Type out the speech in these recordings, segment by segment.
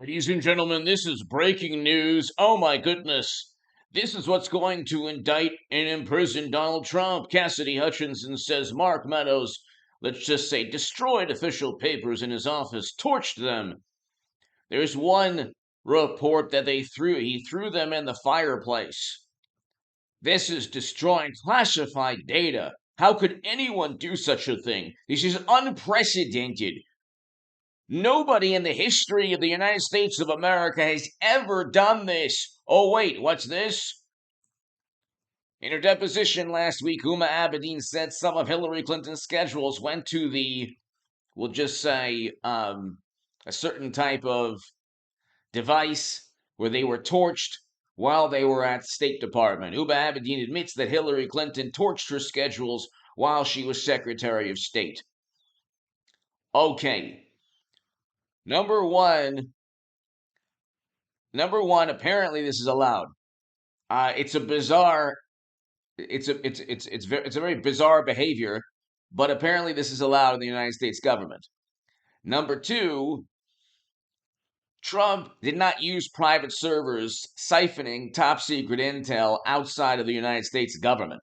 Ladies and gentlemen, this is breaking news. Oh my goodness. This is what's going to indict and imprison Donald Trump. Cassidy Hutchinson says Mark Meadows, let's just say, destroyed official papers in his office, torched them. There's one report that he threw them in the fireplace. This is destroying classified data. How could anyone do such a thing? This is unprecedented. Nobody in the history of the United States of America has ever done this. Oh, wait, what's this? In her deposition last week, Huma Abedin said some of Hillary Clinton's schedules went to we'll just say, a certain type of device where they were torched while they were at the State Department. Huma Abedin admits that Hillary Clinton torched her schedules while she was Secretary of State. Okay. Number one, apparently this is allowed. It's a very bizarre behavior, but apparently this is allowed in the United States government. Number two, Trump did not use private servers siphoning top secret intel outside of the United States government.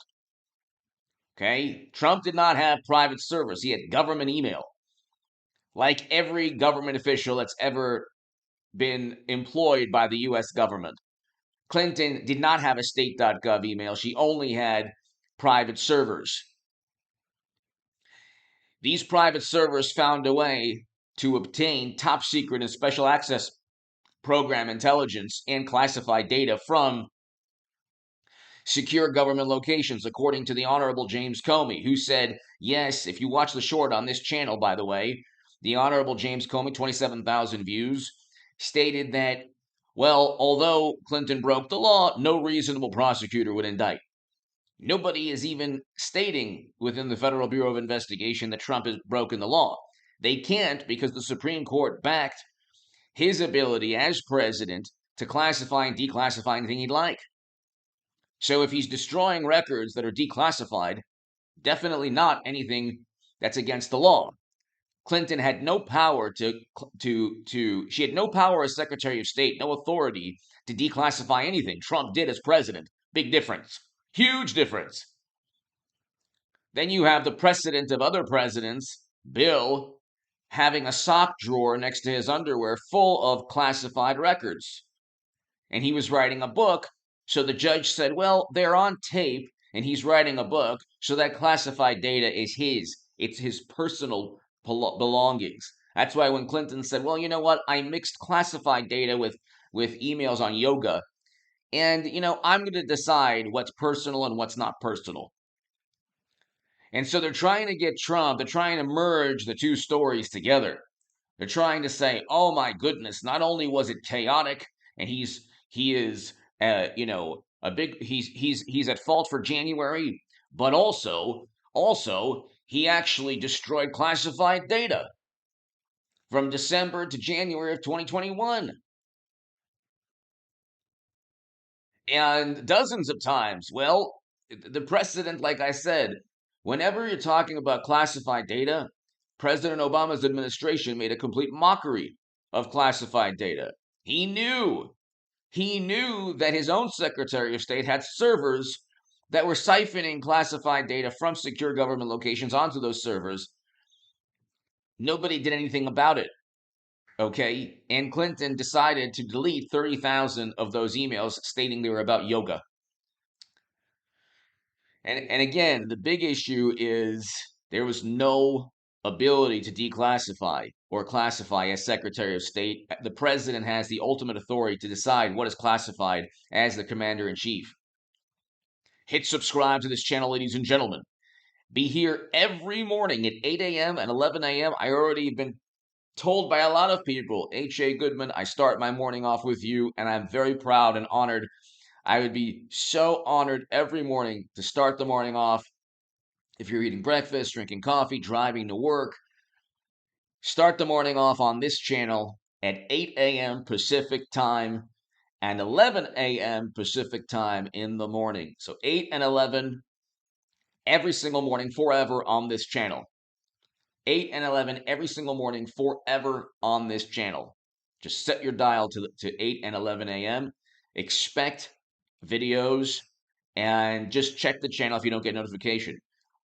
Okay? Trump did not have private servers. He had government email. Like every government official that's ever been employed by the U.S. government. Clinton did not have a state.gov email. She only had private servers. These private servers found a way to obtain top secret and special access program intelligence and classified data from secure government locations, according to the Honorable James Comey, who said, yes, if you watch the short on this channel, by the way, the Honorable James Comey, 27,000 views, stated that, well, although Clinton broke the law, no reasonable prosecutor would indict. Nobody is even stating within the Federal Bureau of Investigation that Trump has broken the law. They can't because the Supreme Court backed his ability as president to classify and declassify anything he'd like. So if he's destroying records that are declassified, definitely not anything that's against the law. Clinton had no power she had no power as Secretary of State, no authority to declassify anything. Trump did as president. Big difference. Huge difference. Then you have the precedent of other presidents, Bill, having a sock drawer next to his underwear full of classified records. And he was writing a book, so the judge said, well, they're on tape, and he's writing a book, so that classified data is his. It's his personal belongings. That's why when Clinton said, well, you know what, I mixed classified data with emails on yoga, and, I'm going to decide what's personal and what's not personal. And so they're trying to get Trump, they're trying to merge the two stories together. They're trying to say, oh my goodness, not only was it chaotic, and he is, he's at fault for January, but also he actually destroyed classified data from December to January of 2021. And dozens of times. Well, the precedent, like I said, whenever you're talking about classified data, President Obama's administration made a complete mockery of classified data. He knew that his own Secretary of State had servers that were siphoning classified data from secure government locations onto those servers. Nobody did anything about it. Okay, and Clinton decided to delete 30,000 of those emails stating they were about yoga. And again, the big issue is there was no ability to declassify or classify as Secretary of State. The president has the ultimate authority to decide what is classified as the commander-in-chief. Hit subscribe to this channel, ladies and gentlemen. Be here every morning at 8 a.m. and 11 a.m. I already been told by a lot of people, H.A. Goodman, I start my morning off with you, and I'm very proud and honored. I would be so honored every morning to start the morning off. If you're eating breakfast, drinking coffee, driving to work, start the morning off on this channel at 8 a.m. Pacific time and 11 a.m. Pacific time in the morning. So 8 and 11 every single morning forever on this channel. 8 and 11 every single morning forever on this channel. Just set your dial to 8 and 11 a.m. Expect videos and just check the channel if you don't get notification.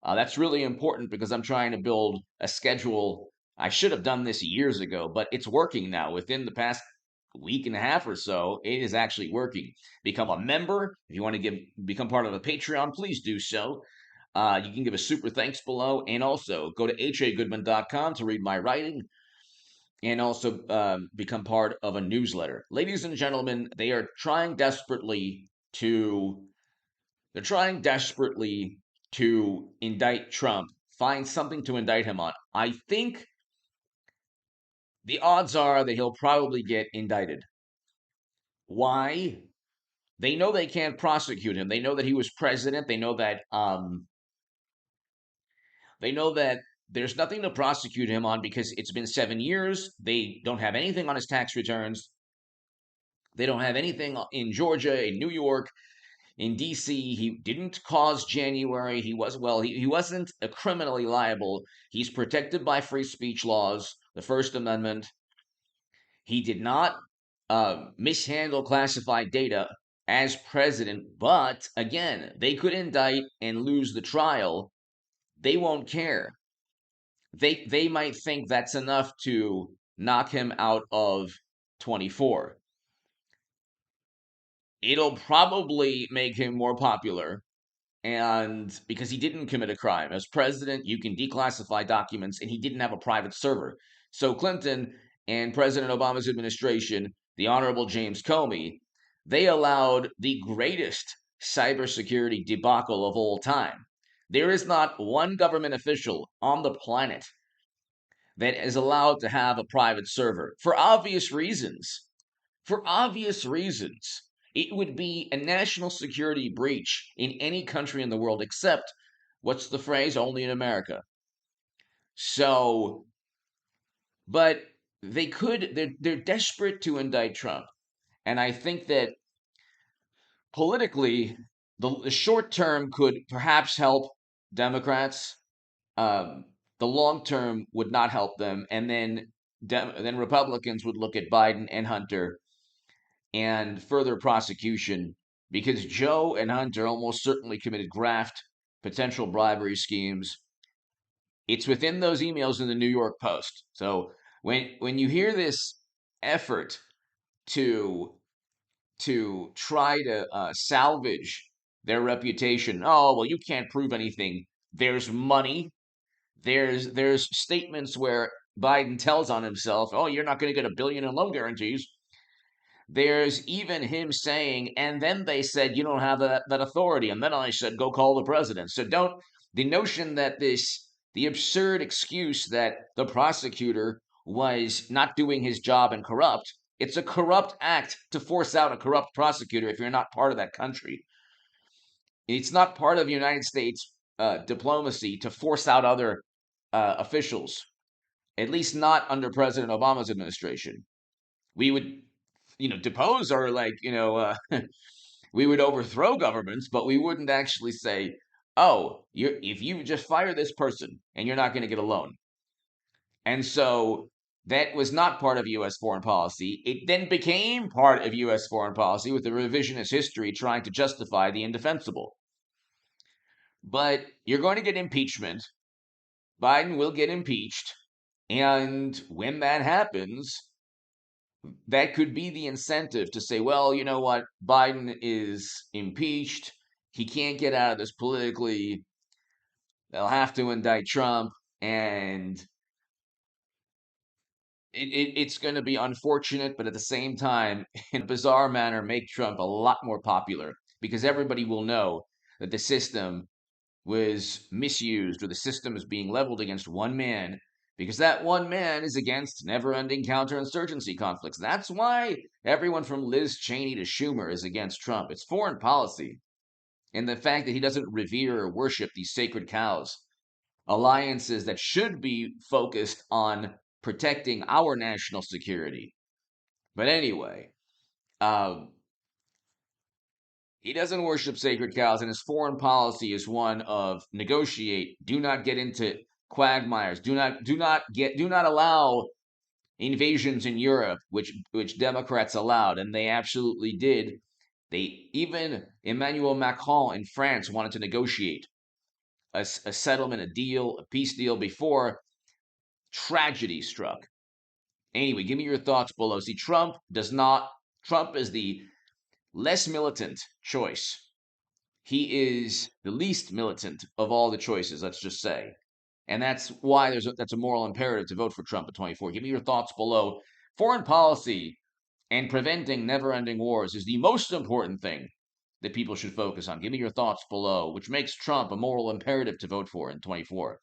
That's really important because I'm trying to build a schedule. I should have done this years ago, but it's working now. Within the past week and a half or so, it is actually working. Become a member. If you want to become part of a Patreon, please do so. You can give a super thanks below, and also go to hagoodman.com to read my writing, and also become part of a newsletter. Ladies and gentlemen, they're trying desperately to indict Trump, find something to indict him on. I think the odds are that he'll probably get indicted. Why? They know they can't prosecute him. They know that he was president. They know that there's nothing to prosecute him on because it's been 7 years. They don't have anything on his tax returns. They don't have anything in Georgia, in New York, in DC. He didn't cause January. He wasn't criminally liable. He's protected by free speech laws, the First Amendment. He did not mishandle classified data as president, but again, they could indict and lose the trial. They won't care. They might think that's enough to knock him out of 24. It'll probably make him more popular, and because he didn't commit a crime. As president, you can declassify documents, and he didn't have a private server. So Clinton and President Obama's administration, the Honorable James Comey, they allowed the greatest cybersecurity debacle of all time. There is not one government official on the planet that is allowed to have a private server for obvious reasons. For obvious reasons. It would be a national security breach in any country in the world except, what's the phrase? Only in America. So, but they're desperate to indict Trump. And I think that politically, the short term could perhaps help Democrats. Um, the long term would not help them. And then Republicans would look at Biden and Hunter and further prosecution, because Joe and Hunter almost certainly committed graft, potential bribery schemes. It's within those emails in the New York Post. So when you hear this effort to try to salvage their reputation, oh well, you can't prove anything. There's money. There's statements where Biden tells on himself, oh, you're not going to get $1 billion in loan guarantees. There's even him saying, and then they said, you don't have that authority. And then I said, go call the president. So the notion that the absurd excuse that the prosecutor was not doing his job and corrupt, it's a corrupt act to force out a corrupt prosecutor if you're not part of that country. It's not part of United States diplomacy to force out other officials, at least not under President Obama's administration. We would depose or we would overthrow governments, but we wouldn't actually say, oh, if you just fire this person and you're not going to get a loan. And so that was not part of U.S. foreign policy. It then became part of U.S. foreign policy with the revisionist history trying to justify the indefensible. But you're going to get impeachment. Biden will get impeached. And when that happens, that could be the incentive to say, well, you know what? Biden is impeached. He can't get out of this politically. They'll have to indict Trump. And it's going to be unfortunate, but at the same time, in a bizarre manner, make Trump a lot more popular because everybody will know that the system was misused or the system is being leveled against one man, because that one man is against never-ending counterinsurgency conflicts. That's why everyone from Liz Cheney to Schumer is against Trump. It's foreign policy. And the fact that he doesn't revere or worship these sacred cows, alliances that should be focused on protecting our national security. But anyway, he doesn't worship sacred cows, and his foreign policy is one of negotiate. Do not get into quagmires. Do not allow invasions in Europe, which Democrats allowed, and they absolutely did. They even Emmanuel Macron in France wanted to negotiate a settlement, a deal, a peace deal before tragedy struck. Anyway, give me your thoughts below. See, Trump is the less militant choice. He is the least militant of all the choices, let's just say. And that's why that's a moral imperative to vote for Trump at 24. Give me your thoughts below. Foreign policy and preventing never-ending wars is the most important thing that people should focus on. Give me your thoughts below, which makes Trump a moral imperative to vote for in 24.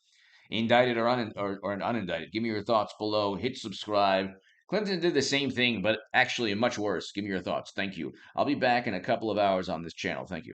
Indicted or unindicted. Give me your thoughts below. Hit subscribe. Clinton did the same thing, but actually much worse. Give me your thoughts. Thank you. I'll be back in a couple of hours on this channel. Thank you.